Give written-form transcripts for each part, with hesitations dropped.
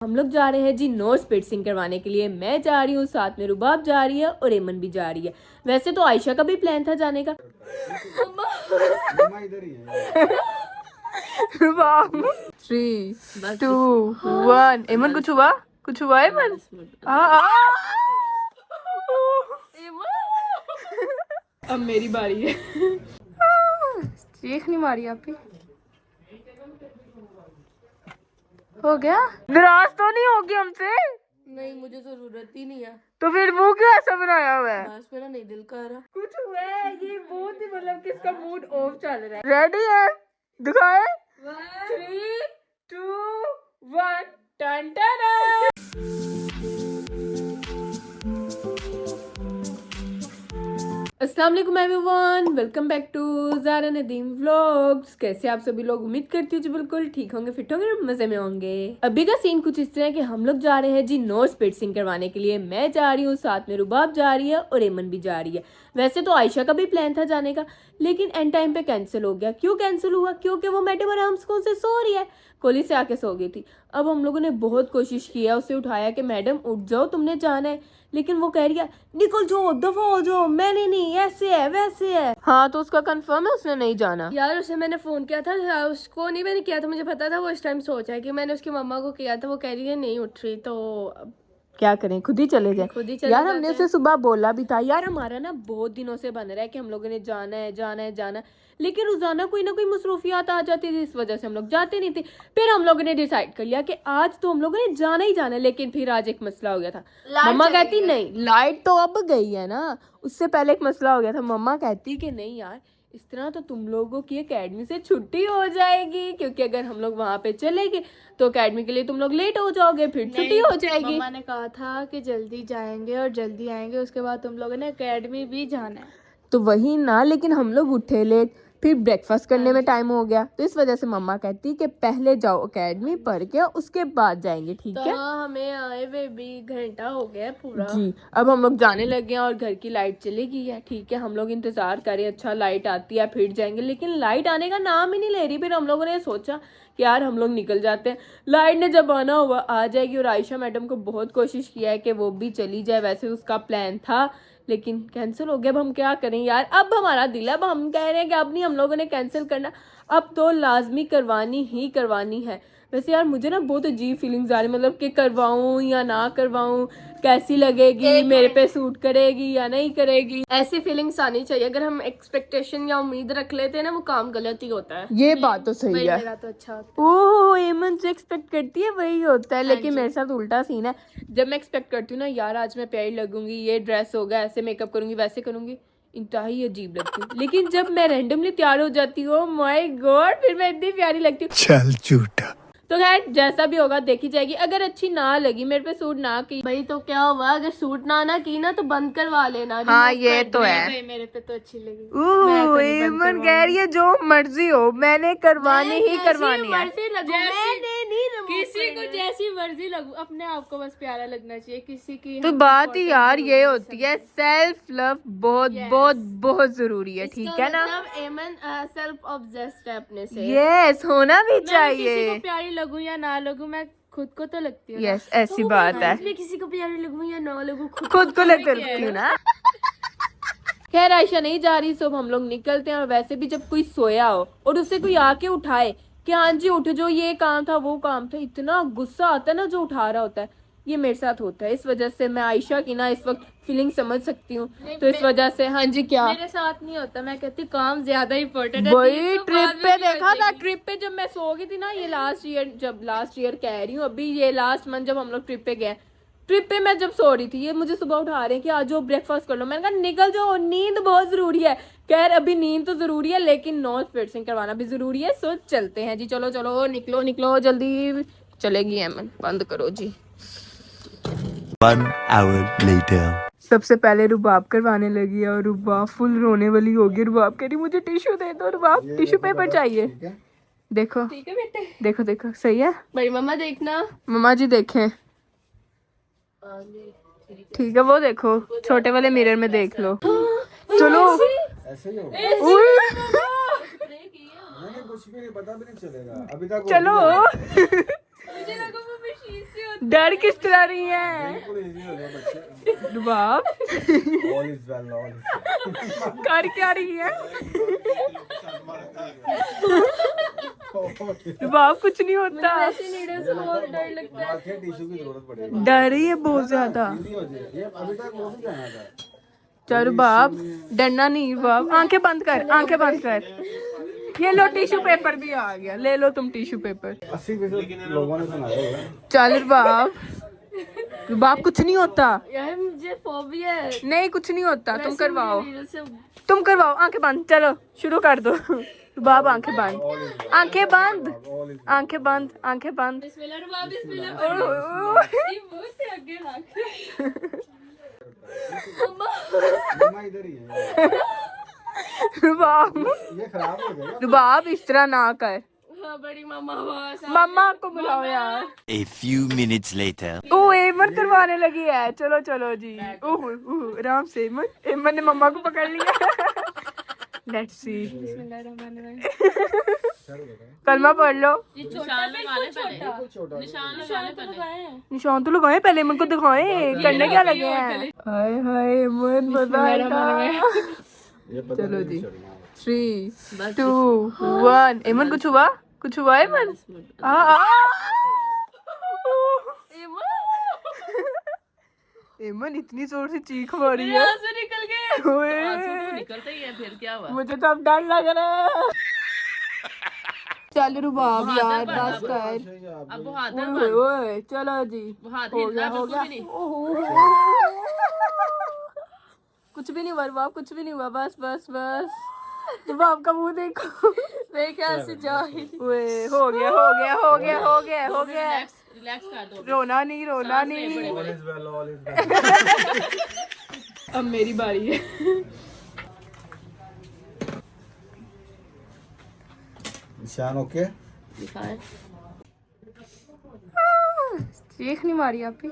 हम लोग जा रहे हैं जी नोज पियर्सिंग करवाने के लिए। मैं जा रही हूँ, साथ में रुबाब जा रही है और एमन भी जा रही है। वैसे तो आयशा का भी प्लान था जाने का। रुबाब 3, 2, 1। एमन कुछ हुआ? कुछ हुआ एमन? अब मेरी बारी है। चीख नहीं मारी आप ही? हो गया? नाराज तो नहीं होगी हमसे? नहीं, मुझे जरूरत ही नहीं है। तो फिर मुंह क्यों ऐसा बनाया हुआ है? बस मेरा नहीं दिल कर रहा। कुछ हुआ है, ये बहुत ही मतलब कि इसका मूड ऑफ चल रहा है। रेडी है? दिखाए 3, 2, 1। टन टन। अस्सलाम वालेकुम everyone, welcome back to Zara Nadeem vlogs. कैसे आप सभी लोग? उम्मीद करती हूँ जी बिल्कुल ठीक होंगे, फिट होंगे और मजे में होंगे। अभी का सीन कुछ इस तरह है कि हम लोग जा रहे हैं जी नोज पियर्सिंग करवाने के लिए। मैं जा रही हूँ, साथ में रुबाब जा रही है और एमन भी जा रही है। वैसे तो आयशा का भी प्लान था जाने का, लेकिन एंड टाइम पे कैंसिल हो गया। क्यों कैंसिल हुआ? क्योंकि वो मैडम आराम से सो रही है, कॉलेज से आके सो गई थी। अब हम लोगों ने बहुत कोशिश की है, उसे उठाया कि मैडम उठ जाओ, तुमने जाना है, लेकिन वो कह रही है निकल जाओ, दफा हो जाओ, मैंने नहीं, ऐसे है वैसे है। हाँ तो उसका कंफर्म है उसने नहीं जाना? यार उसे मैंने फोन किया था, उसको नहीं मैंने किया था, मुझे पता था वो इस टाइम सोचा है कि मैंने उसकी मम्मा को किया था, वो कह रही है नहीं उठ रही, तो क्या करें, खुद ही चले जाए। यार हमने उसे सुबह बोला भी था, यार हमारा ना बहुत दिनों से बन रहा है कि हम लोगों ने जाना है जाना है जाना है, लेकिन रोजाना कोई ना कोई मसरूफियात आ जाती थी, इस वजह से हम लोग जाते नहीं थे। फिर हम लोगों ने डिसाइड कर लिया कि आज तो हम लोगों ने जाना ही जाना है। लेकिन फिर आज एक मसला हो गया था। मम्मा कहती नहीं, लाइट तो अब गई है ना, उससे पहले एक मसला हो गया था। मम्मा कहती कि नहीं यार, इस तरह तो तुम लोगों की एकेडमी से छुट्टी हो जाएगी, क्योंकि अगर हम लोग वहाँ पे चले गए तो एकेडमी के लिए तुम लोग लेट हो जाओगे, फिर छुट्टी हो जाएगी। मम्मा ने कहा था कि जल्दी जाएंगे और जल्दी आएंगे, उसके बाद तुम लोगों ने एकेडमी भी जाना है। तो वही ना, लेकिन हम लोग उठे लेट, फिर ब्रेकफास्ट करने में टाइम हो गया, तो इस वजह से मम्मा कहती कि पहले जाओ एकेडमी पढ़ के उसके बाद जाएंगे, ठीक है? हमें आए हुए भी घंटा हो गया पूरा जी। अब हम लोग जाने लगे हैं और घर की लाइट चली गई है, ठीक है? हम लोग इंतजार करें, अच्छा लाइट आती है फिर जाएंगे, लेकिन लाइट आने का नाम ही नहीं ले रही। फिर हम लोगों ने सोचा कि यार हम लोग निकल जाते हैं, लाइट ने जब आना हुआ आ जाएगी। और आयशा मैडम को बहुत कोशिश किया है कि वो भी चली जाए, वैसे उसका प्लान था लेकिन कैंसिल हो गया। अब हम क्या करें यार, अब हमारा दिल है, अब हम कह रहे हैं कि अब नहीं हम लोगों ने कैंसिल करना, अब तो लाजमी करवानी ही करवानी है। वैसे यार मुझे ना बहुत अजीब फीलिंग्स आ रही, मतलब कि करवाऊं या ना करवाऊं, कैसी लगेगी, मेरे पे सूट करेगी या नहीं करेगी, ऐसी फीलिंग्स आनी चाहिए। अगर हम एक्सपेक्टेशन या उम्मीद रख लेते हैं ना, वो काम गलत ही होता है। ये बात तो सही है। मेरा तो अच्छा होता ओह, एमन जो एक्सपेक्ट करती है वही होता है, लेकिन मेरे साथ उल्टा सीन है। जब मैं एक्सपेक्ट करती हूँ ना, यार आज मैं प्यारी लगूंगी, ये ड्रेस होगा, ऐसे मेकअप करूंगी, वैसे करूंगी, इंतहाई अजीब लगती है। लेकिन जब मैं रैंडमली तैयार हो जाती हूँ, माय गॉड, फिर मैं इतनी प्यारी लगती हूँ। चल झूठा। तो खैर जैसा भी होगा देखी जाएगी। अगर अच्छी ना लगी, मेरे पे सूट ना की, भाई तो क्या हुआ, अगर सूट ना की ना तो बंद करवा लेना। हाँ ये तो है। मेरे पे तो अच्छी लगी। एमन कह रही है जो मर्जी हो, मैंने करवानी ही करवानी है। किसी को जैसी मर्जी लगू, अपने आप को बस प्यारा लगना चाहिए। किसी की तो बात ही यार ये होती है, सेल्फ लव बहुत बहुत बहुत जरूरी है, ठीक है ना? एमन सेल्फ ऑब्सेस्ड है अपने से। यस, होना भी किसी चाहिए। को प्यारी लगूं या ना लगूं, मैं खुद को तो लगती हूँ। यस, ऐसी बात है। मैं किसी को प्यारी लगूं या ना लगूं, खुद को लगती हूँ ना। खैर आयशा नहीं जा रही, सब हम लोग निकलते हैं। और वैसे भी जब कोई सोया हो और उससे कोई आके उठाए कि हाँ जी उठ जो, ये काम था वो काम था, इतना गुस्सा आता है ना जो उठा रहा होता है। ये मेरे साथ होता है, इस वजह से मैं आयशा की ना इस वक्त फीलिंग समझ सकती हूँ। तो इस वजह से हाँ जी, क्या मेरे साथ नहीं होता, मैं कहती काम ज्यादा इम्पोर्टेंट है। वही ट्रिप पे देखा था, ट्रिप पे जब मैं सो गई थी ना, ये लास्ट ईयर, जब लास्ट ईयर कह रही हूँ, अभी ये लास्ट मंथ जब हम लोग ट्रिप पे गए, ट्रिप पे मैं जब सो रही थी, ये मुझे सुबह उठा रहे हैं कि आज जो ब्रेकफास्ट कर लो। मैंने कहा निकल जाओ, नींद बहुत जरूरी है। खैर अभी नींद तो जरूरी है, लेकिन नोज पियर्सिंग करवाना भी जरूरी है। सो चलते हैं जी, चलो चलो निकलो निकलो जल्दी। चलेगी एमन, बंद करो जी। 1 hour later. सबसे पहले रुबाब करवाने लगी है और रुबाब फुल रोने वाली होगी। रुबाब कह रही मुझे टिश्यू दे दो, रुबाब टिश्यू पेपर चाहिए। देखो ठीक है बेटे, देखो देखो, सही है? बड़ी मम्मा देखना। मम्मा जी देखें, ठीक है? वो देखो छोटे वाले मिरर में देख लो। चलो ऐसे ही होगा। मैंने कुछ भी नहीं, पता भी नहीं चलेगा अभी तक। चलो डर किस तरह रही है बिल्कुल इजी हो गया बच्चे। रुबाब all is well, all is कर क्या रही है रुबाब कुछ नहीं होता नीडल से बहुत डर लगता है। वेल। टिश्यू की जरूरत पड़ेगी। डर रही है बहुत ज्यादा इजी हो जाए। ये अभी तक वो भी जाना था। चल रुबाब डरना नहीं रुबाब आंखें बंद कर आंखें बंद कर ये लो टिश्यू पेपर भी आ गया ले लो तुम टिश्यू पेपर 80% लोगों ने सुनाया होगा। चल रुबाब रुबाब कुछ नहीं होता यार मुझे फोबिया है। नहीं कुछ नहीं होता तुम वैसे करवाओ मुझे नीडल से तुम करवाओ आंखें बंद चलो शुरू कर दो रुबाब आंखें बंद आंखें बंद आंखें बंद आंखें बंद बिस्मिल्लाह रुबाब बिस्मिल्लाह। ओह, ये मुंह से आगे रख। मम्मा इधर ही है। रुबाब ये खराब हो गया। रुबाब इस तरह ना कर हाँ बड़ी मामा आवाज आ- मम्मा को बुलाओ यार A few minutes later. ओह एमन करवाने लगी है चलो चलो जी ओह ओह आराम से एमन ने मम्मा को पकड़ लिया लेट्स सी कलमा पढ़ लो ये छोटा बिल्कुल छोटा निशान तो लगाए पहले एमन को दिखाए करने क्या लगे हैं हाय हाय एमन बताएगा ये पता चलो नहीं जी चलना। 3 2 1 एमन कुछ हुआ एमन एमन इतनी जोर से चीख मारी है आंसू निकल गए। ओए, निकलता ही है फिर क्या हुआ। मुझे तो अब डर लग रहा है चल रुबाब यार बस कर अब वो हाथ ओए ओए चलो जी हाथ हो गया हिलना हो गया नहीं। ओहो कुछ भी नहीं हुआ रुबाब कुछ भी नहीं हुआ बस बस बस रुबाब का मुंह देखो मैं कैसे जाऊँ। ओए हो गया हो गया हो गया हो गया हो गया रिलैक्स कर दो। रोना नहीं All is well, all is well. अब मेरी बारी है निशान ओके। दिखाएं। चीख नहीं मारी आप ही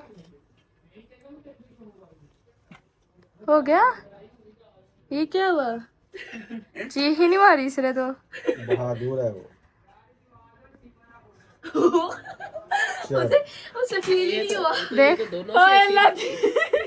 हो गया ये क्या हुआ चीख ही नहीं मारी इसने तो बहादुर है वो। चल। उसे फील ही नहीं हुआ। देख ओए अल्लाह की।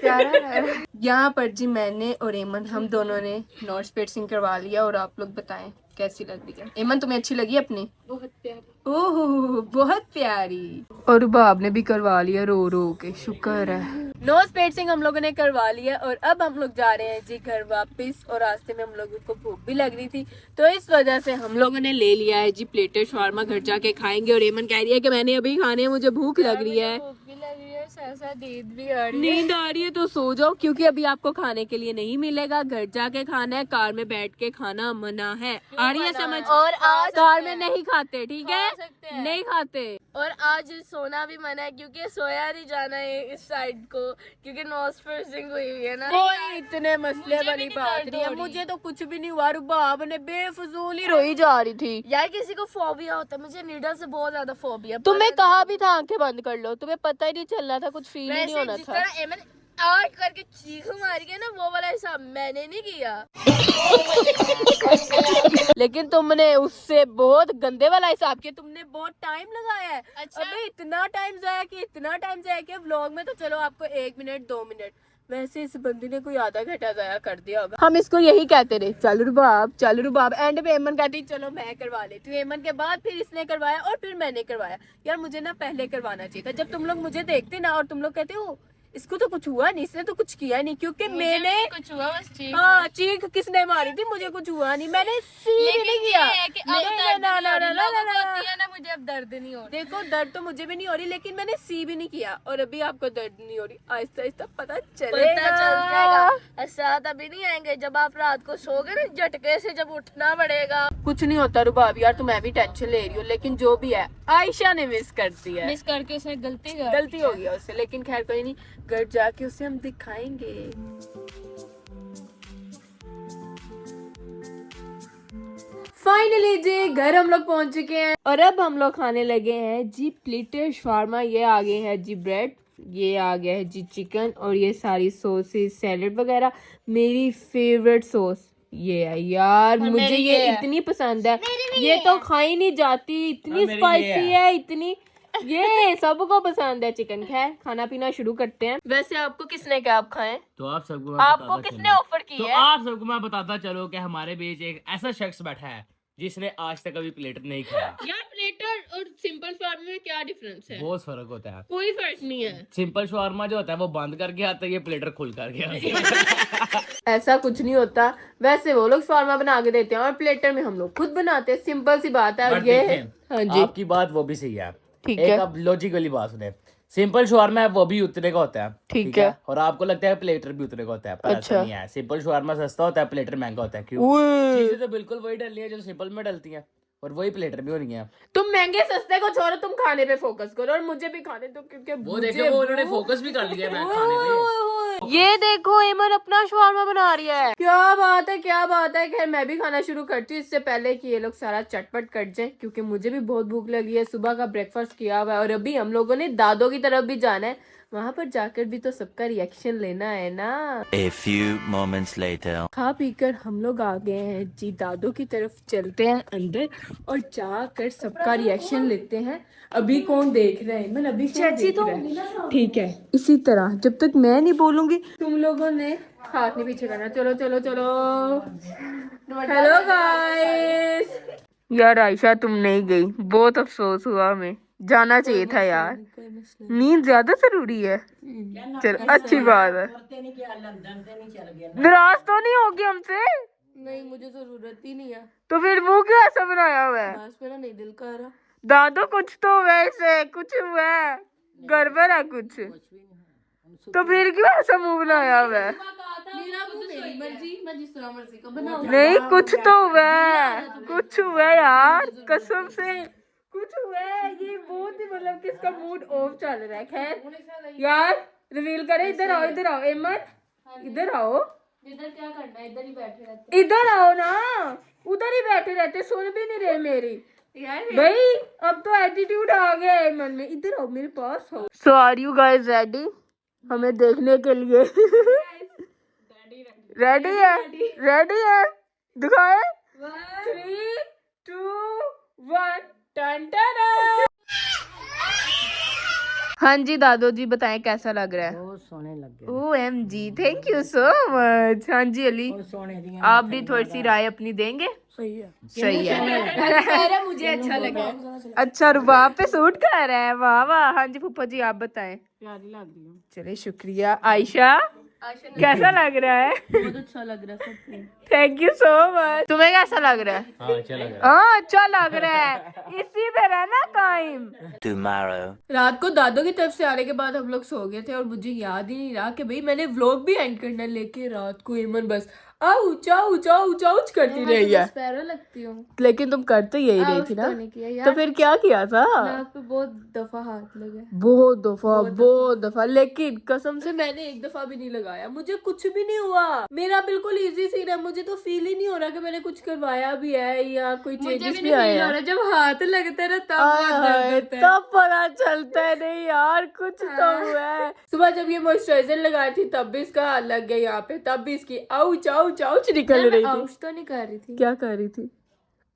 प्यारा है यहाँ पर जी मैंने और एमन हम दोनों ने नोट्स पेट्सिंग करवा लिया और आप लोग बताएं कैसी लग रही है एमन तुम्हें अच्छी लगी अपनी बहुत प्यारी। ओह बहुत प्यारी और रुबाब ने भी करवा लिया रो रो के शुक्र है नोज पेट्सिंग हम लोगों ने करवा लिया और अब हम लोग जा रहे हैं जी घर वापस और रास्ते में हम लोगों को भूख भी लग रही थी तो इस वजह से हम लोगों ने ले लिया है जी प्लेटर शवारमा घर जाके खाएंगे और एमन कह रही है कि मैंने अभी खाने हैं मुझे भूख लग रही है भूख भी लग रही है ऐसा नींद भी आ रही है। नींद आ रही है तो सो जाओ क्योंकि अभी आपको खाने के लिए नहीं मिलेगा घर जाके खाना है कार में बैठ के खाना मना है आ रही है समझ और आज कार में नहीं खाते ठीक है सकते हैं। नहीं खाते और आज सोना भी मना है क्योंकि सोया नहीं जाना है इस साइड को क्योंकि नोज पियर्सिंग हुई हुई है ना। कोई इतने मसले मुझे भी वाली नहीं बात दर्द नहीं है हो रही। मुझे तो कुछ भी नहीं हुआ रुबाब ने बेफजूल ही रोई जा रही थी यार किसी को फोबिया होता है मुझे नीडल से बहुत ज्यादा फोबिया। तुम्हें कहा भी था आंखें बंद कर लो तुम्हें पता ही नहीं चलना था कुछ फील ही नहीं वैसे होना जिस था तरह एमन आग करके चीख मारी है ना वो वाला हिसाब मैंने नहीं किया। लेकिन तुमने उससे बहुत गंदे वाला हिसाब किया तुमने बहुत टाइम लगाया है अच्छा। अबे इतना टाइम जाया कि व्लॉग में तो चलो आपको 1 मिनट 2 मिनट वैसे इस बंदी ने कोई आधा घंटा जाया कर दिया होगा हम इसको यही कहते रहे चल रुबाब एंड पे एमन कहती चलो मैं करवा लेती हूँ एमन के बाद फिर इसने करवाया और फिर मैंने करवाया यार मुझे ना पहले करवाना चाहिए था जब तुम लोग मुझे देखते ना और तुम लोग कहते हो इसको तो कुछ हुआ नहीं इसने तो कुछ किया नहीं क्योंकि मैंने कुछ हुआ बस चीख। हाँ चीख किसने मारी थी मुझे कुछ हुआ नहीं मैंने सी भी नहीं किया ना मुझे अब दर्द नहीं हो रहा। देखो दर्द तो मुझे भी नहीं हो रही लेकिन मैंने सी भी नहीं किया और अभी आपको दर्द नहीं हो रही आहिस्ता आहिस्ता पता चलेगा पता चल जाएगा। ऐसा तभी नहीं आएंगे जब आप रात को सोगे ना झटके से जब उठना पड़ेगा। कुछ नहीं होता रुबाब यार तुम मैं भी टेंशन ले रही हो लेकिन जो भी है आयशा ने मिस कर दिया है मिस करके उसे गलती हो गई उससे लेकिन खैर कोई नहीं घर जाके उसे हम दिखाएंगे। फाइनली जी घर हम लोग पहुंच चुके हैं और अब हम लोग खाने लगे हैं जी प्लेटर शवारमा ये आ गए हैं जी ब्रेड ये आ गया है जी चिकन और ये सारी सॉसेस सैलेड वगैरह मेरी फेवरेट सॉस ये है यार मुझे ये इतनी पसंद है ये तो खाई नहीं जाती इतनी स्पाइसी है इतनी ये सबको पसंद है चिकन। खैर खाना पीना शुरू करते हैं। वैसे आपको किसने क्या आप खाएं? तो आप सबको आपको किसने ऑफर की तो है? आप सबको मैं बताता चलो कि हमारे बीच एक ऐसा शख्स बैठा है जिसने आज तक कभी प्लेटर नहीं खाया। यार प्लेटर और सिंपल शॉर्मा में क्या डिफरेंस है? बहुत फर्क होता है। कोई फर्क नहीं है। सिंपल शॉर्मा जो होता है वो बंद करके आता है, ये प्लेटर खुल करके आता है। ऐसा कुछ नहीं होता। वैसे वो लोग शॉर्मा बना के देते हैं और प्लेटर में हम लोग खुद बनाते हैं। सिंपल सी बात है। बट ये देखें, हाँ जी आपकी बात वो भी सही है। ठीक एक है। आप लॉजिकली बात सुने, सिंपल शॉर्मा है वो भी उतने का होता है। ठीक है। और आपको लगता है प्लेटर भी उतने का होता है, पर अच्छा। ऐसा नहीं है। सिंपल शॉर्मा सस्ता होता है, प्लेटर महंगा होता है। क्यों? उए। चीजें तो बिल्कुल वही डलनी है जो सिंपल में डलती हैं, और वही प्लेटर भी होनी है। तुम महंगे सस्ते को छोड़ो, तुम खाने पे फोकस करो और मुझे भी खाने दो, क्योंकि वो देखो वो उन्होंने फोकस भी कर लिया है खाने पे। ये देखो एमन अपना शवारमा बना रही है। क्या बात है, क्या बात है। खैर मैं भी खाना शुरू करती हूँ इससे पहले कि ये लोग सारा चटपट कट जाए, क्योंकि मुझे भी बहुत भूख लगी है। सुबह का ब्रेकफास्ट किया हुआ है और अभी हम लोगों ने दादों की तरफ भी जाना है। वहाँ पर जाकर भी तो सबका रिएक्शन लेना है ना। A few moments later. खा पीकर हम लोग आ गए हैं जी, दादों की तरफ चलते हैं अंदर और जाकर सबका रिएक्शन लेते हैं। अभी कौन देख रहा है? मैं अभी चाची तो ठीक है। इसी तरह जब तक मैं नहीं बोलूंगी तुम लोगों ने हाथ नहीं पीछे करना। चलो चलो चलो। Hello guys. यार आयशा तुम नहीं गई, बहुत अफसोस हुआ हमें। जाना चाहिए था यार, नींद ज्यादा जरूरी है। चलो अच्छी बात है। नाराज तो नहीं होगी हमसे? नहीं मुझे जरूरत ही नहीं है। तो फिर वो क्यों ऐसा बनाया हुआ है? बस मेरा नहीं दिल कर रहा। दादो कुछ तो वैसे कुछ हुआ है, गड़बड़ है कुछ। तो फिर क्यों ऐसा मुंह बनाया हुआ है? मेरी मर्जी, मैं जिस तरह मर्जी का बनाऊं। नहीं कुछ तो हुआ है, कुछ हुआ है यार, कसम से कुछ हुआ है। ये बहुत ही मतलब कि इसका मूड ऑफ चल रहा है। खैर यार रिवील करे। इधर आओ, इधर आओ एमन, इधर आओ। इधर क्या करना है? इधर ही बैठे रहते। इधर आओ ना, उधर ही बैठे रहते, सुन भी नहीं रहे मेरी यार भाई। अब तो एटीट्यूड आ गया है मन में। इधर आओ मेरे पास हो। सो आर यू गाइस रेडी हमें देखने के लिए? रेडी है, रेडी है। दिखाए 3 2 1 टन टन। हाँ जी दादो जी बताएं कैसा लग रहा है? बहुत सोने लगे। OMG thank you so much. हाँ जी अली आप भी थोड़ी सी राय अपनी देंगे? सही है। सही है। मुझे अच्छा लगा। अच्छा रुबाब पे सूट कर रहा है, वाह वाह। हाँ जी फूफा जी आप बताएं। प्यारी लग रही है। चलिए शुक्रिया। आयशा कैसा लग रहा है? बहुत अच्छा लग रहा है सबको। Thank you so much. तुम्हें कैसा लग रहा है? हाँ अच्छा लग रहा है। हाँ अच्छा लग रहा है। इसी पे रहना कायम। Tomorrow. रात को दादों की तरफ से आने के बाद हम लोग सो गए थे और मुझे याद ही नहीं रहा कि भाई मैंने व्लॉग भी एंड करना, लेके रात को एमन बस आउच आउच आउच आउच करती रही है। पैरों लगती हूँ। लेकिन तुम कर तो यही रही थी ना। नहीं किया यार। तो फिर क्या किया था? नाक पे बहुत दफा हाथ लगे। बहुत दफा लेकिन कसम से मैंने एक दफा भी नहीं लगाया। मुझे कुछ भी नहीं हुआ, मेरा बिल्कुल इजी सीन है। मुझे तो फील ही नहीं हो रहा कि मैंने कुछ करवाया भी है या कोई चेंजेस भी आया है। जब हाथ लगता है ना तब पता चलता है। नहीं यार कुछ तो हुआ है। सुबह जब ये मॉइस्चराइजर लगाई थी तब भी इसका हाथ लग गया यहाँ पे, तब भी इसकी आउच आउच आउच निकल रही थी। आउच तो नहीं कर रही थी। क्या कर रही थी?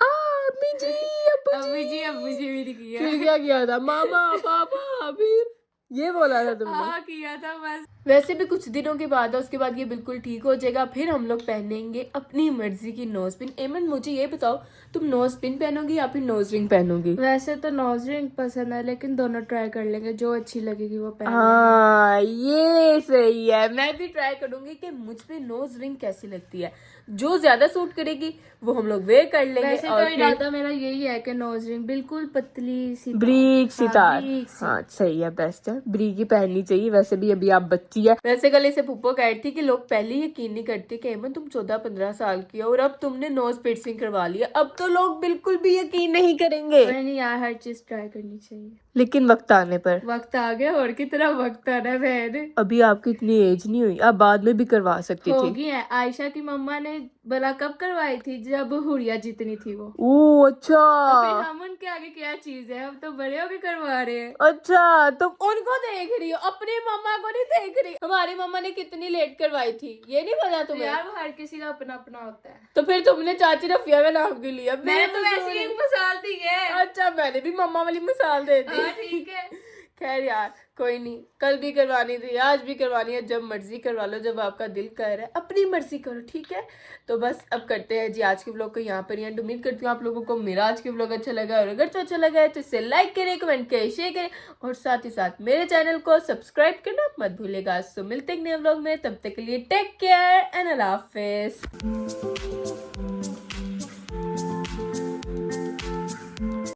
अम्मी जी अब्बू जी भी नहीं किया। फिर क्या किया था? मामा पापा फिर ये बोला था तुमने? हाँ किया था बस। वैसे भी कुछ दिनों के बाद है, उसके बाद ये बिल्कुल ठीक हो जाएगा। फिर हम लोग पहनेंगे अपनी मर्जी की नोज पिन। एमन मुझे ये बताओ तुम नोज पिन पहनोगी या फिर नोज रिंग पहनोगी? वैसे तो नोज रिंग पसंद है, लेकिन दोनों ट्राई कर लेंगे, जो अच्छी लगेगी वो पहन हाँ ये सही है। मैं भी ट्राई करूंगी कि मुझ पे नोज रिंग कैसी लगती है। जो ज्यादा सूट करेगी वो हम लोग वेयर कर लेंगे। वैसे और तो इरादा मेरा यही है कि नोज रिंग बिल्कुल पतली सी ब्रीक सितार। ब्रीक सी। हाँ सही है, बेस्ट है। ब्रीक ही पहननी चाहिए। वैसे भी अभी आप बच्ची है। वैसे कल से पुप्पो कह रही थी कि लोग पहले यकीन नहीं करते कि एमन तुम 14-15 साल की हो और अब तुमने नोज पियर्सिंग करवा लिया। अब तो लोग बिल्कुल भी यकीन नहीं करेंगे। नहीं यार हर चीज ट्राई करनी चाहिए। लेकिन वक्त आने पर। वक्त आ गया और कितना वक्त आना है बहन। अभी आपकी इतनी एज नहीं हुई, आप बाद में भी करवा सकती थी। होगी है। आयशा की मम्मा ने भला कब करवाई थी? जब हुरिया जितनी थी वो। ओह अच्छा। तो फिर हम उनके आगे क्या चीज है? हम तो बड़े होके करवा रहे हैं। अच्छा तुम उनको देख रही हो, अपनी मम्मा को नहीं देख रही। हमारी मम्मा ने कितनी लेट करवाई थी ये नहीं पता तो तुम्हें? यार वो हर किसी का अपना अपना होता है। तो फिर तुमने चाची रफिया का नाम क्यों लिया? मैंने तो वैसे ही एक मिसाल दी है। अच्छा मैंने भी मम्मा वाली मिसाल दे दी। ठीक है। खैर यार कोई नहीं, कल भी करवानी थी, आज भी करवानी है, जब मर्जी करवा लो, जब आपका दिल कर रहा है अपनी मर्जी करो, ठीक है। तो बस अब करते हैं जी आज के व्लॉग को यहाँ पर एंड। उम्मीद करती हूँ आप लोगों को मेरा आज के व्लॉग अच्छा लगा, और अगर तो अच्छा लगा है तो इसे लाइक करें, कमेंट करें, शेयर करें, और साथ ही साथ मेरे चैनल को सब्सक्राइब करना मत भूलेगा। सो मिलते हैं नए व्लॉग में, तब तक के लिए टेक केयर एंड अल्लाह हाफिज।